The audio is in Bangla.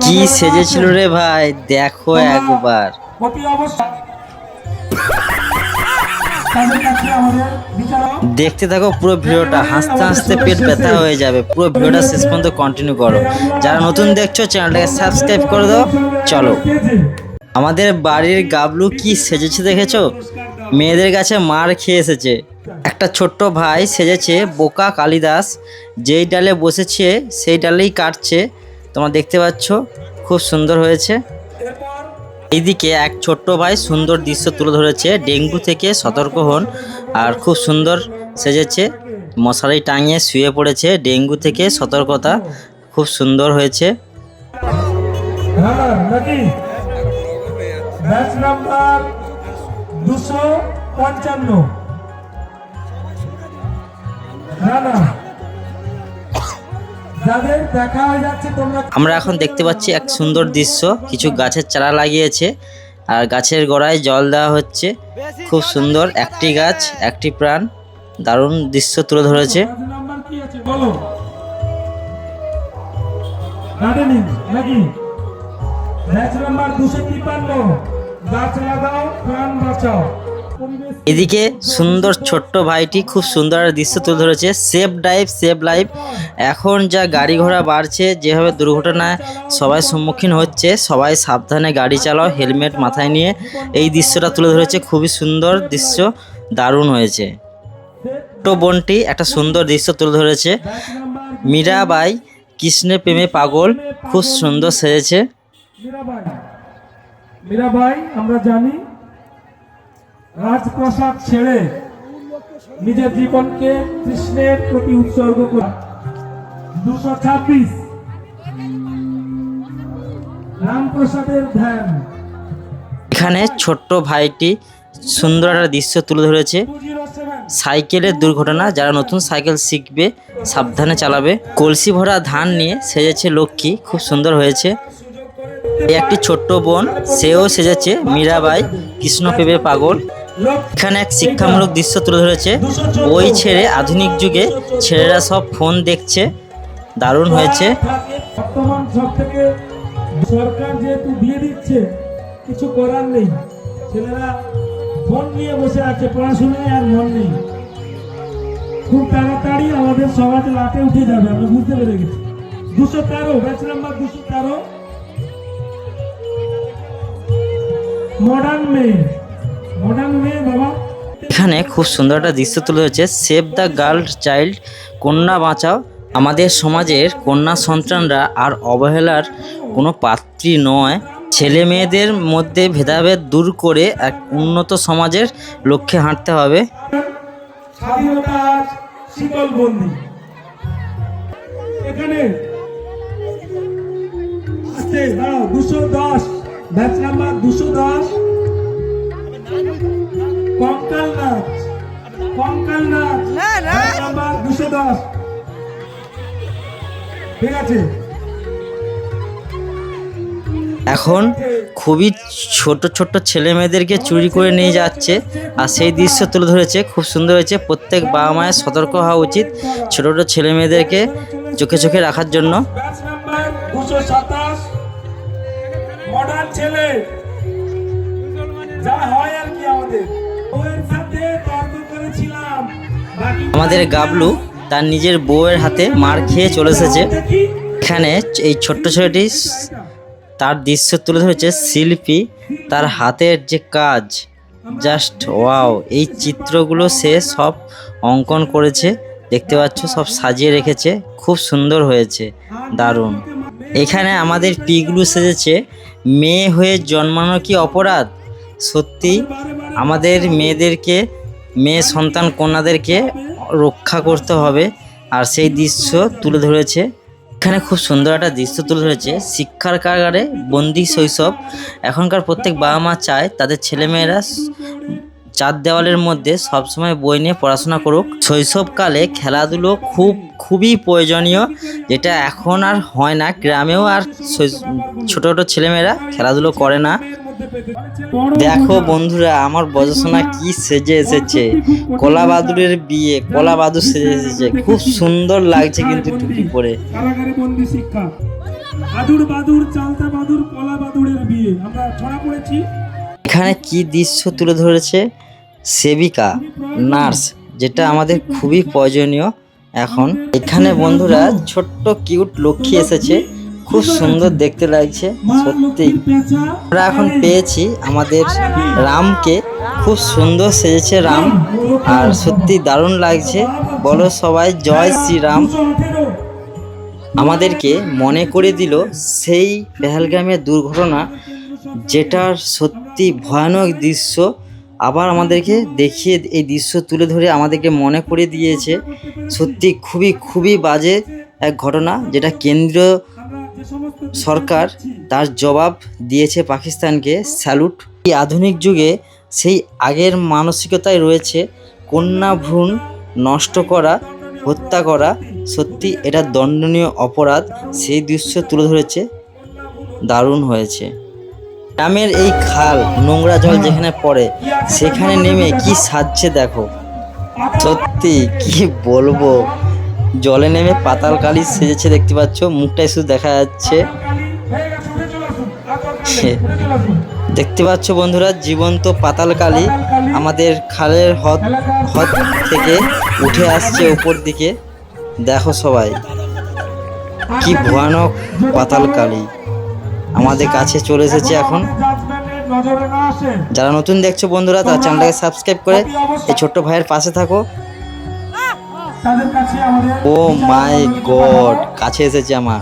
কি সেজেছিল রে ভাই, দেখো একবার। দেখতে থাকো পুরো ভিডিওটা, হাসতে হাসতে পেট ব্যথা হয়ে যাবে। পুরো ভিডিওটা শেষ পর্যন্ত কন্টিনিউ করো। যারা নতুন দেখছো চ্যানেলটাকে সাবস্ক্রাইব করে দাও। চলো, আমাদের বাড়ির গাবলু কি সেজেছে দেখেছো? মেয়েদের কাছে মার খেয়ে এসেছে। একটা ছোট্ট ভাই সেজেছে বোকা কালিদাস, যেই ডালে বসেছে সেই ডালেই কাটছে। তোমরা দেখতে পাচ্ছ, খুব সুন্দর হয়েছে। এইদিকে এক ছোট্ট ভাই সুন্দর দৃশ্য তুলে ধরেছে, ডেঙ্গু থেকে সতর্ক হন। আর খুব সুন্দর সেজেছে, মশারি টাঙিয়ে শুয়ে পড়েছে, ডেঙ্গু থেকে সতর্কতা। খুব সুন্দর হয়েছে। Batch number 255। যাদের দেখা হয়ে যাচ্ছে তোমরা। আমরা এখন দেখতে পাচ্ছি এক সুন্দর দৃশ্য, কিছু গাছের চারা লাগিয়েছে আর গাছের গোড়ায় জল দেওয়া হচ্ছে। খুব সুন্দর, একটি গাছ একটি প্রাণ, দারুণ দৃশ্য তুলে ধরেছে। নাম্বার কি আছে বলো? গার্ডেনিং নাকি? Batch number 253। গাছ লাগাও, প্রাণ বাঁচাও। এদিকে সুন্দর ছোট্ট ভাইটি খুব সুন্দর দৃশ্য তুলে ধরেছে। Safe drive save life. এখন যা গাড়ি ঘোড়া বাড়ছে, যেভাবে দুর্ঘটনায় সবাই সম্মুখীন হচ্ছে, সবাই সাবধানে গাড়ি চালাও, হেলমেট মাথায় নিয়ে। এই দৃশ্যটা তুলে ধরেছে, খুবই সুন্দর দৃশ্য, দারুণ হয়েছে। ছোট্ট বোনটি একটা সুন্দর দৃশ্য তুলে ধরেছে। মীরাবাই কৃষ্ণের প্রেমে পাগল, খুব সুন্দর সেজেছে। মীরাবাই আমরা জানি রাজপ্রাসাদ ছেড়ে নিজের জীবনকে কৃষ্ণের প্রতি উৎসর্গ করে। 226 রামপ্রসাদের ধ্যান। এখানে ছোট্ট ভাইটি সুন্দর একটা দৃশ্য তুলে ধরেছে। 207 সাইকেলের দুর্ঘটনা, যারা নতুন সাইকেল শিখবে সাবধানে চালাবে। কলসি ভরা ধান নিয়ে সেজেছে লক্ষ্মী, খুব সুন্দর হয়েছে। এই একটি ছোট্ট বোন, সেও সেজেছে মীরাবাই কৃষ্ণ প্রেমে পাগল। এখানে এক শিক্ষামূলক দৃশ্য তুলে ধরেছে। বই ছেড়ে আধুনিক যুগে ছেলেরা সব ফোন দেখছে, দারুণ হয়েছে। বর্তমান সব থেকে সরকার যেহেতু দিয়ে দিচ্ছে, কিছু করার নেই। ছেলেরা ফোন নিয়ে বসে আছে, পড়াশোনায় আর মন নেই। খুব তাড়াতাড়ি আমাদের সমাজ লাটে উঠে যাবে, আমি বুঝতে পেরে গেছি। 213 ব্যাচ নাম্বার 213। মডার্ন মেয়ে বাবা। এখানে খুব সুন্দর একটা দৃশ্য তুলে ধরেছে। সেভ দ্য গার্ল চাইল্ড, কন্যা বাঁচাও। আমাদের সমাজের কন্যা সন্তানরা আর অবহেলার কোনো পাত্রী নয়। ছেলে মেয়েদের মধ্যে ভেদাভেদ দূর করে এক উন্নত সমাজের লক্ষ্যে হাঁটতে হবে। স্বাধীনতার শীতল বন্দি। এখানে আসতে 210 ব্যাচ নাম্বার 210। কঙ্কাল নাচ ব্যাচ নাম্বার 210। ঠিক আছে। এখন খুবই ছোট ছোট ছেলে মেয়েদেরকে চুরি করে নিয়ে যাচ্ছে, আর সেই দৃশ্য তুলে ধরেছে, খুব সুন্দর হয়েছে। প্রত্যেক বাবা মায়ের সতর্ক হওয়া উচিত ছোট ছোট ছেলে মেয়েদেরকে চোখে চোখে রাখার জন্য। Batch number 227। মডার্ন ছেলে যা হয় আর কি, আমাদের ওর সাথে তর্ক করেছিলাম। আমাদের গাবলু তার নিজের বউয়ের হাতে মার খেয়ে চলে এসেছে। এখানে এই ছোট্ট ছেলেটি তার দৃশ্য তুলে ধরেছে। শিল্পী, তার হাতের যে কাজ, জাস্ট ওয়াও। এই চিত্রগুলো সে সব অঙ্কন করেছে, দেখতে পাচ্ছ, সব সাজিয়ে রেখেছে, খুব সুন্দর হয়েছে, দারুণ। এখানে আমাদের পিগলু সেজেছে। মেয়ে হয়ে জন্মানো কি অপরাধ? সত্যি আমাদের মেয়েদেরকে, মেয়ে সন্তান কন্যাদেরকে রক্ষা করতে হবে, আর সেই দৃশ্য তুলে ধরেছে। এখানে খুব সুন্দর একটা দৃশ্য তুলে ধরেছে। শিক্ষার কারাগারে বন্দি শৈশব। এখনকার প্রত্যেক বাবা মা চায় তাদের ছেলেমেয়েরা চার দেওয়ালের মধ্যে সবসময় বই নিয়ে পড়াশোনা করুক। শৈশবকালে খেলাধুলো খুবই প্রয়োজনীয়, যেটা এখন আর হয় না। গ্রামেও আর ছোট ছোট ছেলেমেয়েরা খেলাধুলো করে না। দেখো বন্ধুরা, আমার বজসোনা কি সেজে এসেছে। কলা বাদুরের বিয়ে, কলা বাদুর সেজে এসেছে, খুব সুন্দর লাগছে কিন্তু টুপি পরে। কারাগারে বন্দি শিক্ষা। আদুর বাদুর চালতা বাদুর কলা বাদুড়ের বিয়ে আমরা ছড়া পড়েছি। এখানে কি দৃশ্য তুলে ধরেছে, সেবিকা নার্স, যেটা আমাদের খুবই প্রয়োজনীয় এখন। এখানে বন্ধুরা ছোট্ট কিউট লক্ষ্মী এসেছে, খুব সুন্দর দেখতে লাগছে সত্যি। আমরা এখন পেয়েছি আমাদের রামকে, খুব সুন্দর সেজেছে রাম, আর সত্যি দারুণ লাগছে। বলো সবাই জয় শ্রীরাম। আমাদেরকে মনে করে দিল সেই পেহেলগামের দুর্ঘটনা, যেটার সত্যি ভয়ানক দৃশ্য। আবার আমাদেরকে দেখিয়ে এই দৃশ্য তুলে ধরে আমাদেরকে মনে করে দিয়েছে সত্যি খুবই খুবই বাজে এক ঘটনা, যেটা কেন্দ্রীয় সরকার তার জবাব দিয়েছে পাকিস্তানকে। স্যালুট। এই আধুনিক যুগে সেই আগের মানসিকতায় রয়েছে কন্যা ভ্রূণ নষ্ট করা, হত্যা করা, সত্যি এটা দণ্ডনীয় অপরাধ। সেই দৃশ্য তুলে ধরেছে, দারুণ হয়েছে। গ্রামের এই খাল, নোংরা জল যেখানে পড়ে সেখানে নেমে কি সাজছে দেখো, সত্যি কি বলবো। জলে নেমে পাতাল কালী সেজেছে, দেখতে পাচ্ছ, মুখটাই শুধু দেখা যাচ্ছে। দেখতে পাচ্ছ বন্ধুরা, জীবন্ত পাতাল কালী আমাদের খালের হ্রদ থেকে উঠে আসছে উপর দিকে। দেখো সবাই কি ভয়ানক পাতাল কালী আমাদের কাছে চলে এসেছে এখন। যারা নতুন দেখছো বন্ধুরা, তার চ্যানেলটাকে সাবস্ক্রাইব করে এই ছোট্ট ভাইয়ের পাশে থাকো। ও মাই গড, কাছে এসেছে আমার।